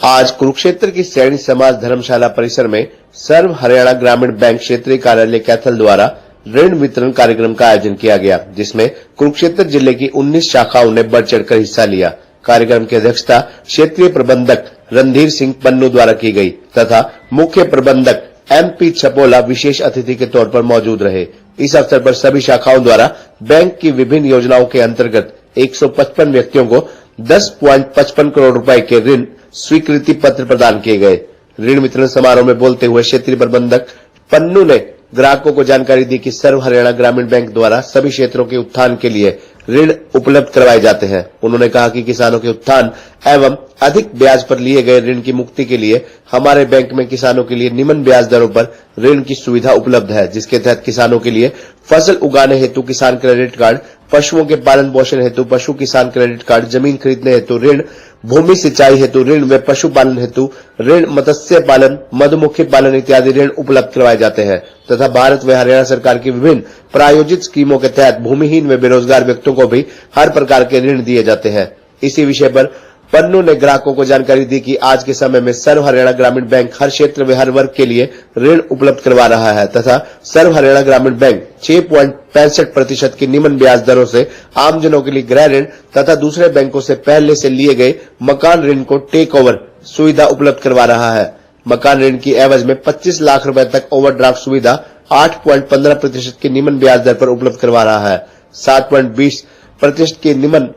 आज कुरुक्षेत्र की सैनिक समाज धर्मशाला परिसर में सर्व हरियाणा ग्रामीण बैंक क्षेत्रीय कार्यालय कैथल द्वारा ऋण वितरण कार्यक्रम का आयोजन किया गया, जिसमें कुरुक्षेत्र जिले की 19 शाखाओं ने बढ़ चढ़कर हिस्सा लिया। कार्यक्रम की अध्यक्षता क्षेत्रीय प्रबंधक रणधीर सिंह पन्नू द्वारा की गई तथा मुख्य प्रबंधक MP छपोला विशेष अतिथि के तौर पर मौजूद रहे। इस अवसर पर सभी शाखाओं द्वारा बैंक की विभिन्न योजनाओं के अंतर्गत 155 व्यक्तियों को 10.55 करोड़ रुपए के ऋण स्वीकृति पत्र प्रदान किए गए। ऋण वितरण समारोह में बोलते हुए क्षेत्रीय प्रबंधक पन्नू ने ग्राहकों को जानकारी दी कि सर्व हरियाणा ग्रामीण बैंक द्वारा सभी क्षेत्रों के उत्थान के लिए ऋण उपलब्ध करवाए जाते हैं। उन्होंने कहा कि किसानों के उत्थान एवं अधिक ब्याज पर लिए गए ऋण की मुक्ति के लिए हमारे बैंक में किसानों के लिए निम्न ब्याज दरों पर ऋण की सुविधा उपलब्ध है, जिसके तहत किसानों के लिए फसल उगाने हेतु किसान क्रेडिट कार्ड, पशुओं के पालन पोषण हेतु पशु किसान क्रेडिट कार्ड, जमीन खरीदने हेतु ऋण, भूमि सिंचाई हेतु ऋण व पशुपालन हेतु ऋण, मत्स्य पालन, मधुमक्खी पालन इत्यादि ऋण उपलब्ध करवाए जाते हैं तथा भारत व हरियाणा सरकार की विभिन्न प्रायोजित स्कीमों के तहत भूमिहीन व बेरोजगार व्यक्तियों को भी हर प्रकार के ऋण दिए जाते हैं। इसी विषय पर पन्नू ने ग्राहकों को जानकारी दी कि आज के समय में सर्व हरियाणा ग्रामीण बैंक हर क्षेत्र व हर वर्ग के लिए ऋण उपलब्ध करवा रहा है तथा सर्व हरियाणा ग्रामीण बैंक 6.65% की निम्न ब्याज दरों से आमजनों के लिए गृह ऋण तथा दूसरे बैंकों से पहले से लिए गए मकान ऋण को टेक ओवर सुविधा उपलब्ध करवा रहा है। मकान ऋण की एवज में 25 लाख रुपए तक ओवरड्राफ्ट सुविधा 8.15% की निम्न ब्याज दर पर उपलब्ध करवा रहा है। 7.20% की निम्न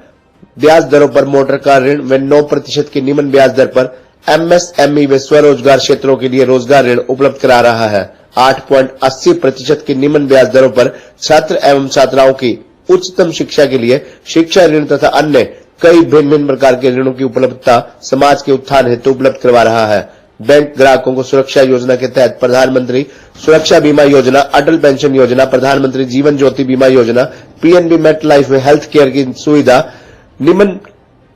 ब्याज दरों पर मोटर कार ऋण व 9% की निम्न ब्याज दर पर MSME व स्वरोजगार क्षेत्रों के लिए रोजगार ऋण उपलब्ध करा रहा है। 8.80% की निम्न ब्याज दरों पर छात्र एवं छात्राओं की उच्चतम शिक्षा के लिए शिक्षा ऋण तथा अन्य कई भिन्न भिन्न प्रकार के ऋणों की उपलब्धता समाज के उत्थान हेतु उपलब्ध करवा रहा है। बैंक ग्राहकों को सुरक्षा योजना के तहत प्रधानमंत्री सुरक्षा बीमा योजना, अटल पेंशन योजना, प्रधानमंत्री जीवन ज्योति बीमा योजना, PNB मेट लाइफ में हेल्थ केयर की सुविधा निम्न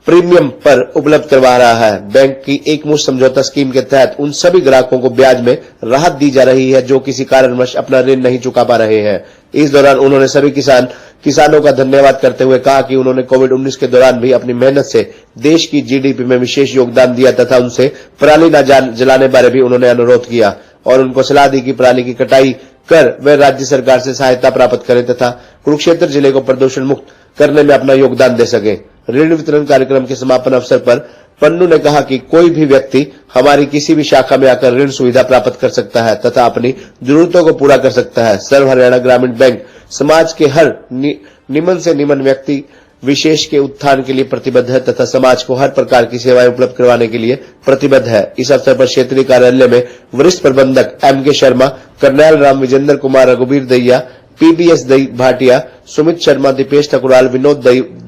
प्रीमियम पर उपलब्ध करवा रहा है। बैंक की एक मुश्त समझौता स्कीम के तहत उन सभी ग्राहकों को ब्याज में राहत दी जा रही है जो किसी कारणवश अपना ऋण नहीं चुका पा रहे हैं। इस दौरान उन्होंने सभी किसानों का धन्यवाद करते हुए कहा कि उन्होंने कोविड-19 के दौरान भी अपनी मेहनत से देश की GDP में विशेष योगदान दिया तथा उनसे पराली न जलाने बारे भी उन्होंने अनुरोध किया और उनको सलाह दी कि पराली की कटाई कर वे राज्य सरकार से सहायता प्राप्त करें तथा कुरुक्षेत्र जिले को प्रदूषण मुक्त करने में अपना योगदान दे सके। ऋण वितरण कार्यक्रम के समापन अवसर पर पन्नू ने कहा कि कोई भी व्यक्ति हमारी किसी भी शाखा में आकर ऋण सुविधा प्राप्त कर सकता है तथा अपनी जरूरतों को पूरा कर सकता है। सर्व हरियाणा ग्रामीण बैंक समाज के हर निम्न से निम्न व्यक्ति विशेष के उत्थान के लिए प्रतिबद्ध है तथा समाज को हर प्रकार की सेवाएं उपलब्ध करवाने के लिए प्रतिबद्ध है। इस अवसर पर क्षेत्रीय कार्यालय में वरिष्ठ प्रबंधक MK शर्मा, कर्नैल राम, विजेंद्र कुमार, रघुबीर दैया, PBS भाटिया, सुमित शर्मा, दीपेश ठकुराल, विनोद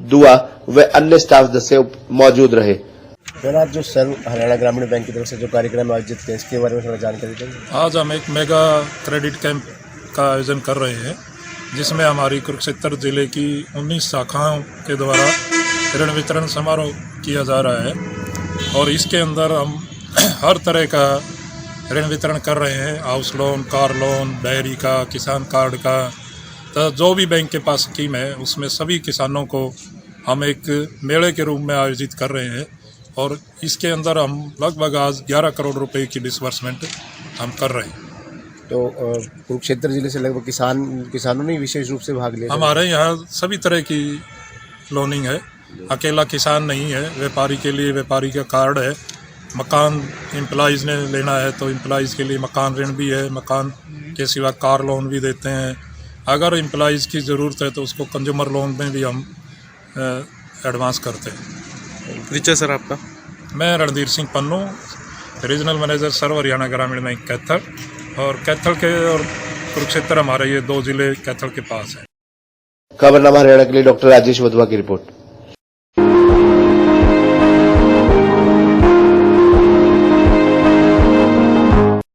दुआ व अन्य स्टाफ सदस्य मौजूद रहे। आज जो सर्व हरियाणा ग्रामीण बैंक की तरफ से जो कार्यक्रम आयोजित किया इसके बारे में थोड़ा जानकारी देंगे। आज हम एक मेगा क्रेडिट कैंप का आयोजन कर रहे हैं, जिसमें हमारी कुरुक्षेत्र जिले की 19 शाखाओं के द्वारा ऋण वितरण समारोह किया जा रहा है और इसके अंदर हम हर तरह का ऋण वितरण कर रहे हैं। House loan, car loan, dairy का, किसान कार्ड का, तो जो भी बैंक के पास स्कीम है उसमें सभी किसानों को हम एक मेले के रूप में आयोजित कर रहे हैं और इसके अंदर हम लगभग आज 11 करोड़ रुपए की डिसबर्समेंट हम कर रहे हैं। तो कुरुक्षेत्र जिले से लगभग किसानों ने विशेष रूप से भाग लिया। हमारे यहाँ सभी तरह की लोनिंग है, अकेला किसान नहीं है, व्यापारी के लिए व्यापारी का कार्ड है, मकान एम्प्लॉइज़ ने लेना है तो एम्प्लॉइज़ के लिए मकान ऋण भी है, मकान के सिवा कार लोन भी देते हैं। अगर एम्प्लॉइज़ की ज़रूरत है तो उसको कंज्यूमर लोन में भी हम एडवांस करते हैं। परिचय सर आपका? मैं रणधीर सिंह पन्नू, रीजनल मैनेजर सर्व हरियाणा ग्रामीण बैंक कैथल, और कैथल के और कुरुक्षेत्र हमारे ये 2 जिले कैथल के पास है। खबरनामा हरियाणा के लिए डॉक्टर राजेश वधवा की रिपोर्ट।